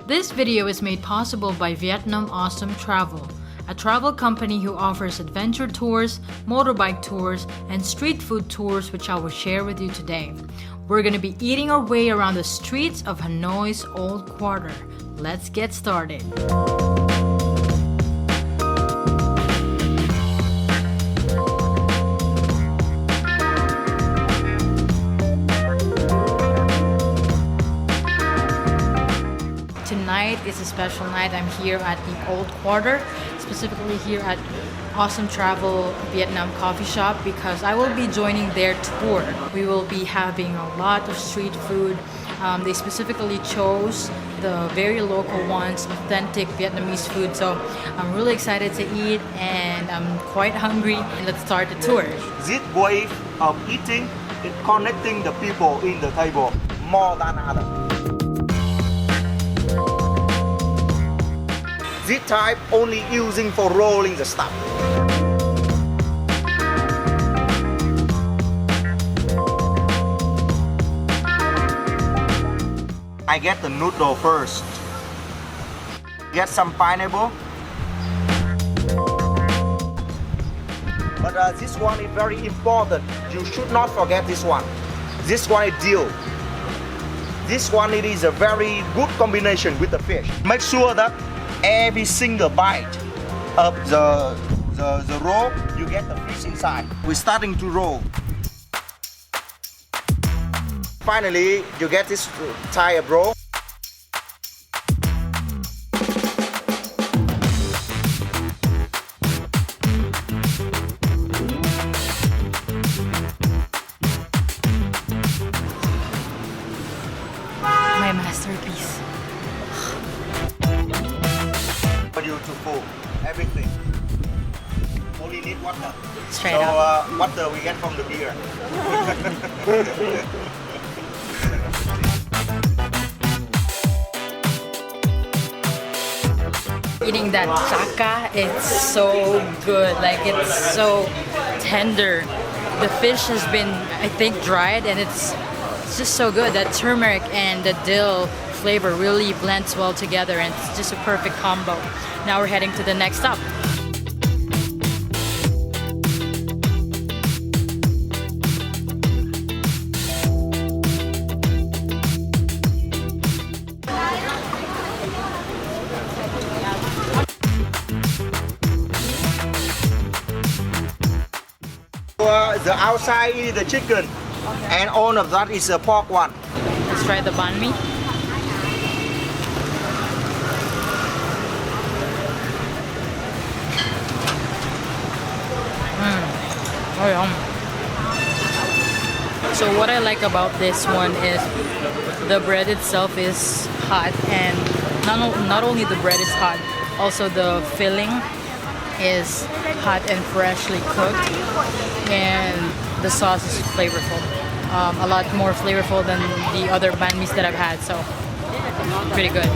This video is made possible by Vietnam Awesome Travel, a travel company who offers adventure tours, motorbike tours, and street food tours, which I will share with you today. We're going to be eating our way around the streets of Hanoi's Old Quarter. Let's get started. Tonight is a special night. I'm here at the Old Quarter, specifically here at Awesome Travel Vietnam Coffee Shop, because I will be joining their tour. We will be having a lot of street food. They specifically chose the very local ones, authentic Vietnamese food. So I'm really excited to eat and I'm quite hungry. Let's start the tour. This way of eating is connecting the people in the table more than other. This type only using for rolling the stuff. I get the noodle first. Get some pineapple. But this one is very important. You should not forget this one. This one is dill. This one, it is a very good combination with the fish. Make sure that every single bite of the roll, you get the fish inside. We're starting to roll. Finally, you get this Thai roll. My masterpiece. For you to cook everything. Only need water. Straight so, up. Water we get from the beer. Eating that chaka, it's so good. Like, it's so tender. The fish has been, I think, dried, and it's just so good. That turmeric and the dill flavor really blends well together, and it's just a perfect combo. Now we're heading to the next stop. The outside is the chicken, and all of that is the pork one. Let's try the banh mi. Oh, yum. So what I like about this one is the bread itself is hot, and not only the bread is hot, also the filling is hot and freshly cooked, and the sauce is flavorful. A lot more flavorful than the other banh mi's that I've had, so pretty good.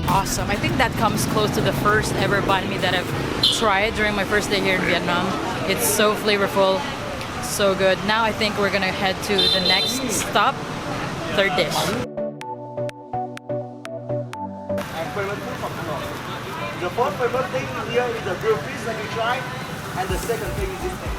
Awesome. I think that comes close to the first ever banh mi that I've tried during my first day here in Vietnam. It's so flavorful, so good. Now I think we're gonna head to the next stop, third dish. The first favorite thing here is the grilled fish that you try, and the second thing is this thing.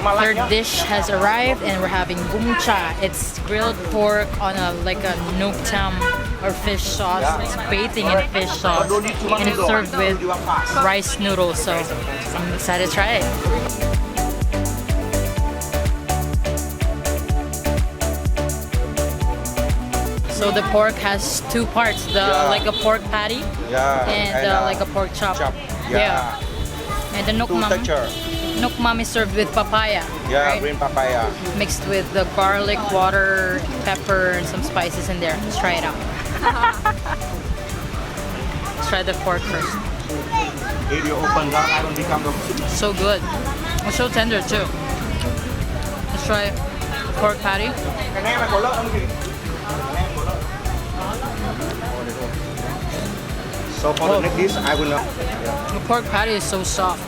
Third dish has arrived, and we're having bum cha. It's grilled pork on a nuoc tam or fish sauce. It's bathing in fish sauce, and it's served with rice noodles. So I'm excited to try it. So the pork has two parts: like a pork patty, and like a pork chop. Yeah. And the nuoc mam is served with papaya. Yeah, right? green papaya. Mixed with the garlic, water, pepper, and some spices in there. Let's try it out. Let's try the pork first. If you open that, I will become the So good. It's so tender too. Let's try pork patty. Cái này mà có lợn không chị? So for the next dish, I will not. The pork patty is so soft.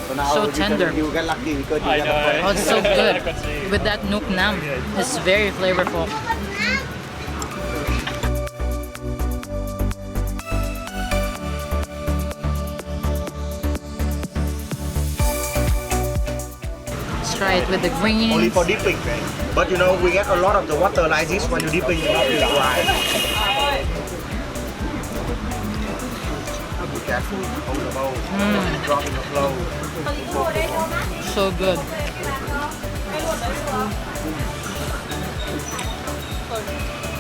So now So you tender. You get lucky because you I get know. a friend. Oh, it's so good. With that Nuuk Nam, it's very flavorful. Let's try it with the Only greens. for dipping. But you know, we get a lot of the water like this when you dipping, you not be dry. Be careful, hold the bowl, drop in the flow. So good.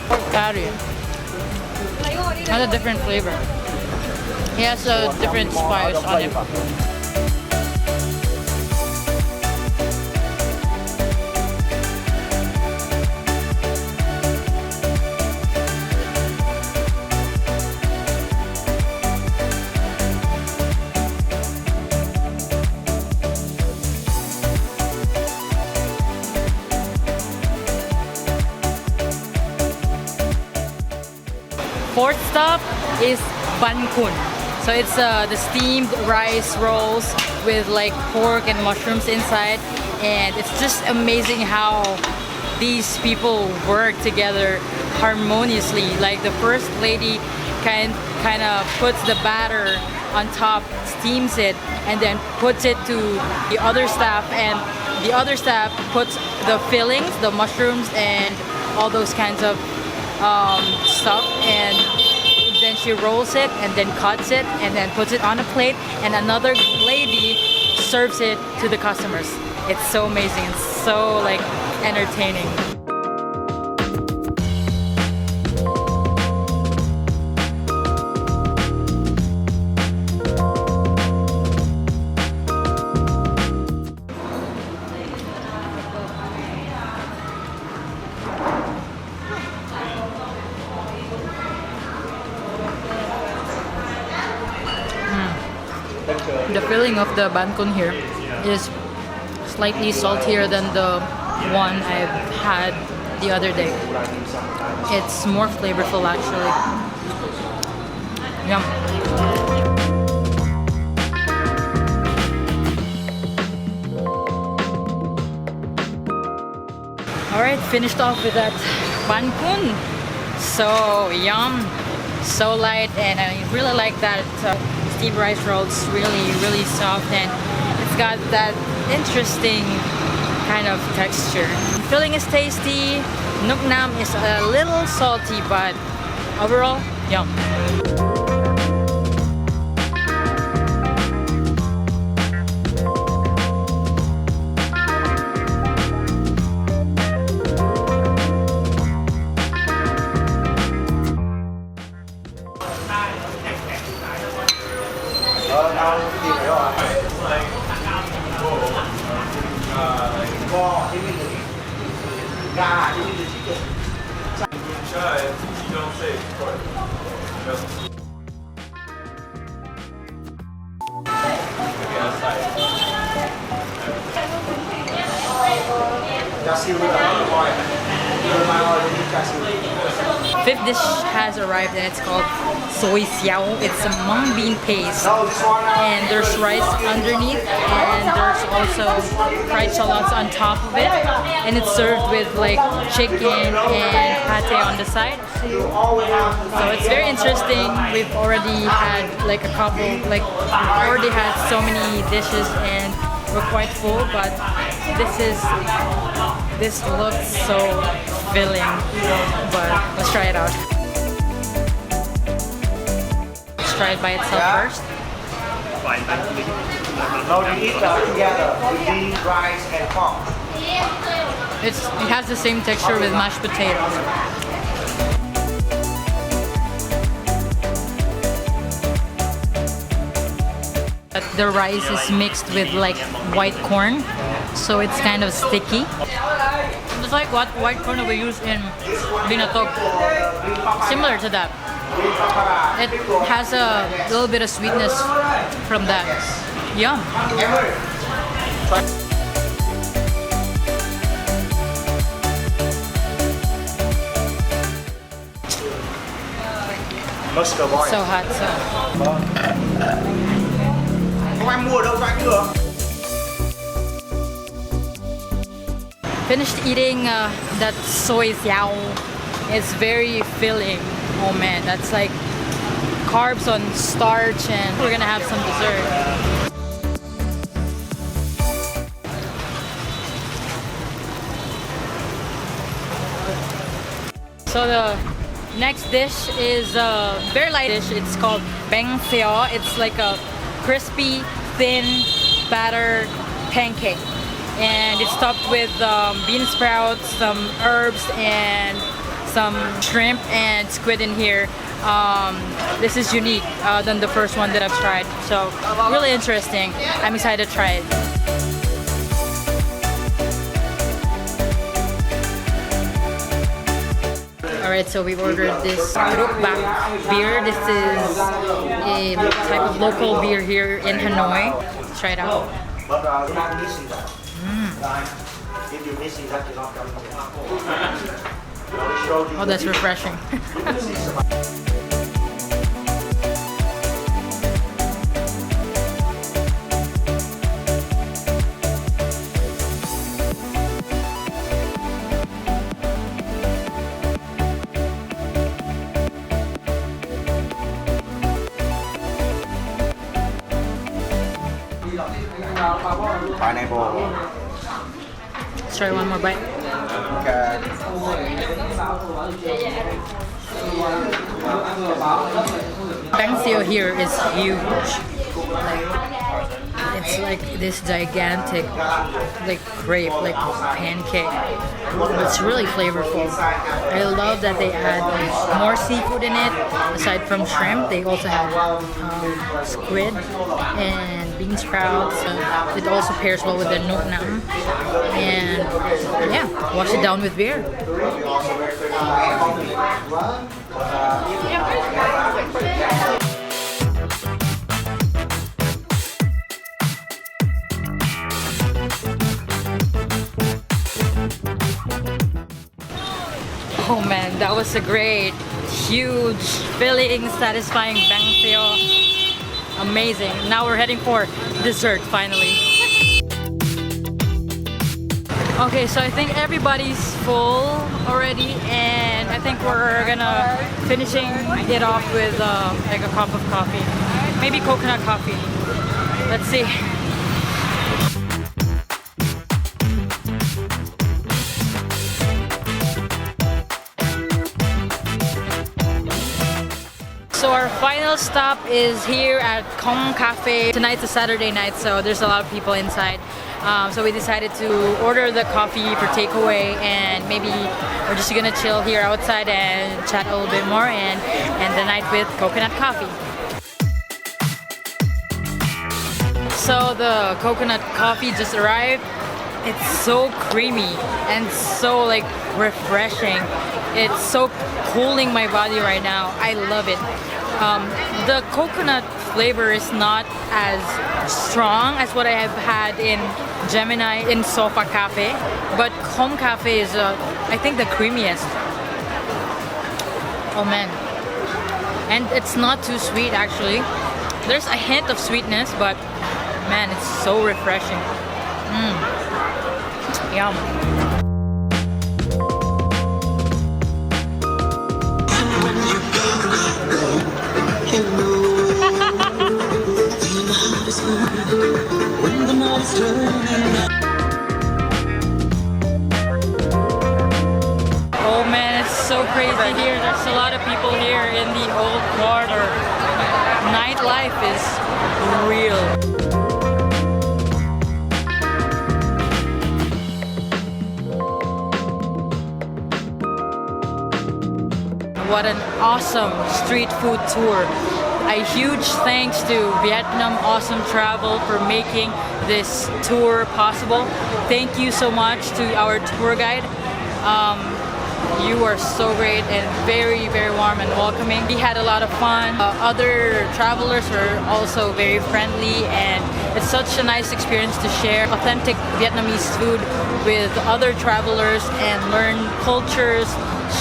Pork patty has a different flavor. It has a different spice on it. Fourth stop is Banh Kun. So it's the steamed rice rolls with like pork and mushrooms inside, and it's just amazing how these people work together harmoniously. Like the first lady kind of puts the batter on top, steams it, and then puts it to the other staff, and the other staff puts the fillings, the mushrooms, and all those kinds of stuff, and then she rolls it and then cuts it and then puts it on a plate, and another lady serves it to the customers. It's so amazing. It's so like entertaining. The filling of the Banh Kun here is slightly saltier than the one I've had the other day. It's more flavorful actually. Yum. Alright, finished off with that Banh Kun. So yum, so light, and I really like that steamed rice roll. It's really soft, and it's got that interesting kind of texture. Filling is tasty. Nuuk Nam is a little salty, but overall, yum. Fifth dish has arrived, and it's called Soy Xiao. It's a mung bean paste, and there's rice underneath, and there's also fried shallots on top of it, and it's served with like chicken and pate on the side. So it's very interesting. We've already had like a couple, like we've already had so many dishes, and we're quite full, but this looks so filling. But let's try it out. Let's try it by itself first. Now you eat together with beans, rice, and pork. It has the same texture with mashed potatoes. But the rice is mixed with like white corn, so it's kind of sticky. It's like what white corn we use in Binatok. Similar to that. It has a little bit of sweetness from that. Yum. Muscat boy. So hot, so. Không ai mua đâu cho anh được. Finished eating that soy xiao. It's very filling. Oh man, that's like carbs on starch, and we're gonna have some dessert. So the next dish is a very light dish. It's called Banh Xeo. It's like a crispy, thin batter pancake. And it's topped with bean sprouts, some herbs, and some shrimp and squid in here. This is unique than the first one that I've tried. So really interesting. I'm excited to try it. Alright, so we ordered this Rukbak beer. This is a type of local beer here in Hanoi. Let's try it out. Oh, that's refreshing. Pineapple. Let's try one more bite. Okay. Banh Xeo here is huge. It's like this gigantic, like crepe, like pancake. It's really flavorful. I love that they add more seafood in it. Aside from shrimp, they also have squid and bean sprouts. It also pairs well with the noodle. And yeah, wash it down with beer. Oh man, that was a great, huge, filling, satisfying Banh Xeo. Amazing. Now we're heading for dessert finally. Okay, so I think everybody's full already, and I think we're gonna finishing it off with like a cup of coffee, maybe coconut coffee. Let's see. So our final stop is here at Kong Cafe. Tonight's a Saturday night, so there's a lot of people inside. So we decided to order the coffee for takeaway, and maybe we're just gonna chill here outside and chat a little bit more and end the night with coconut coffee. So the coconut coffee just arrived. It's so creamy and so like refreshing. It's so cooling my body right now. I love it. The coconut flavor is not as strong as what I have had in Gemini in Sofa Cafe, but Home Cafe is I think the creamiest. Oh man. And it's not too sweet actually. There's a hint of sweetness, but man, it's so refreshing. Yum. Oh man, it's so crazy here. There's a lot of people here in the old quarter. Nightlife is real. What an awesome street food tour. A huge thanks to Vietnam Awesome Travel for making this tour possible. Thank you so much to our tour guide. You are so great and very, very warm and welcoming. We had a lot of fun. Other travelers are also very friendly, and it's such a nice experience to share authentic Vietnamese food with other travelers and learn cultures,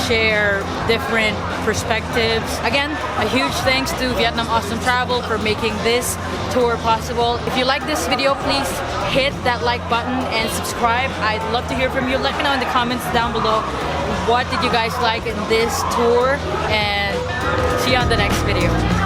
share different perspectives. Again, a huge thanks to Vietnam Awesome Travel for making this tour possible. If you like this video, please hit that like button and subscribe. I'd love to hear from you. Let me know in the comments down below, what did you guys like in this tour, and see you on the next video.